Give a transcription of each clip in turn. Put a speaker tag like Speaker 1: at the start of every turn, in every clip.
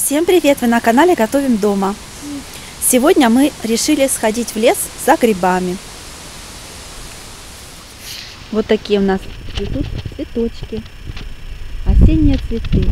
Speaker 1: Всем привет! Вы на канале Готовим дома. Сегодня мы решили сходить в лес за грибами. Вот такие у нас цветут цветочки. Осенние цветы.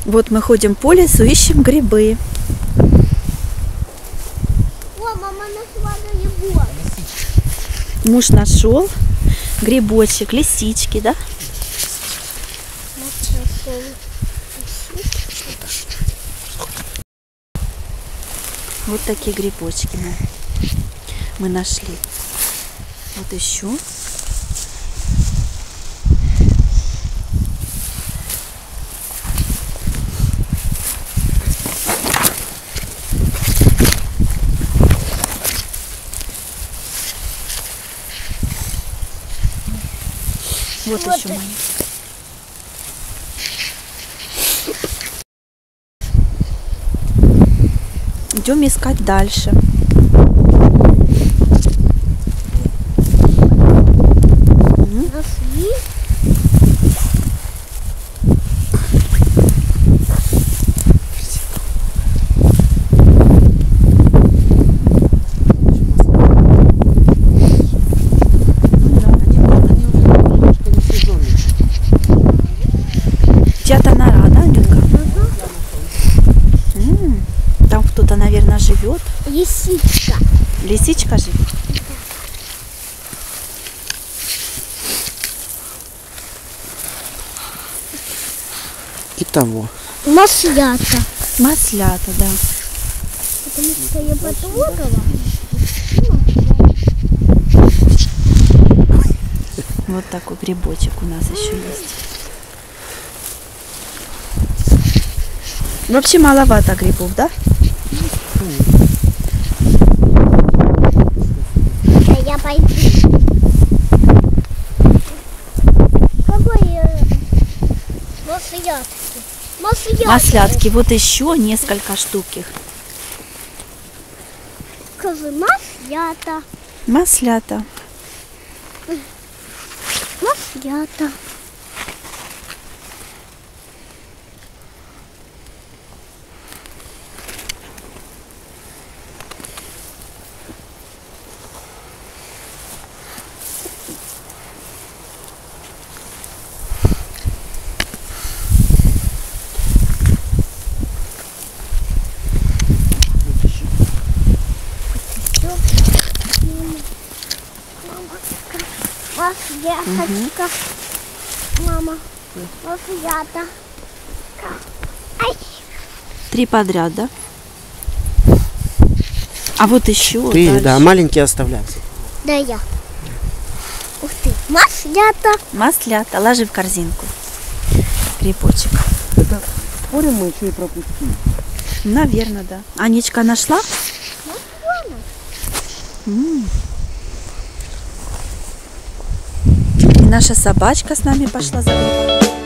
Speaker 1: Вот мы ходим по лесу, ищем грибы.
Speaker 2: О, мама нашла грибок.
Speaker 1: Муж нашел грибочек, лисички, да? Вот такие грибочки мы нашли. Вот еще. Вот еще маленький. Идем искать дальше.
Speaker 2: Нашли?
Speaker 1: Где-то нора, да, Анютка? Там кто-то, наверное, живет.
Speaker 2: Лисичка.
Speaker 1: Лисичка живет.
Speaker 3: И того.
Speaker 2: Маслята.
Speaker 1: Маслята, да.
Speaker 2: Потому что я потрогала.
Speaker 1: Вот такой грибочек у нас еще есть. Вообще маловато грибов, да?
Speaker 2: А я пойду. Какой маслятки?
Speaker 1: Маслятки. Вот еще несколько штук их.
Speaker 2: Скажи, маслята.
Speaker 1: Маслята.
Speaker 2: Маслята. Масляточка. Мама. Маслята. Ай.
Speaker 1: 3 подряд, да? А вот еще.
Speaker 3: Ты,
Speaker 1: дальше.
Speaker 3: да, маленькие оставляйся.
Speaker 2: Да я. Ух ты. Маслята.
Speaker 1: Маслята. Ложи в корзинку. Грибочек.
Speaker 3: Это спорим, мы еще и пропустили.
Speaker 1: Наверное, да. Анечка нашла? И наша собачка с нами пошла за грибами.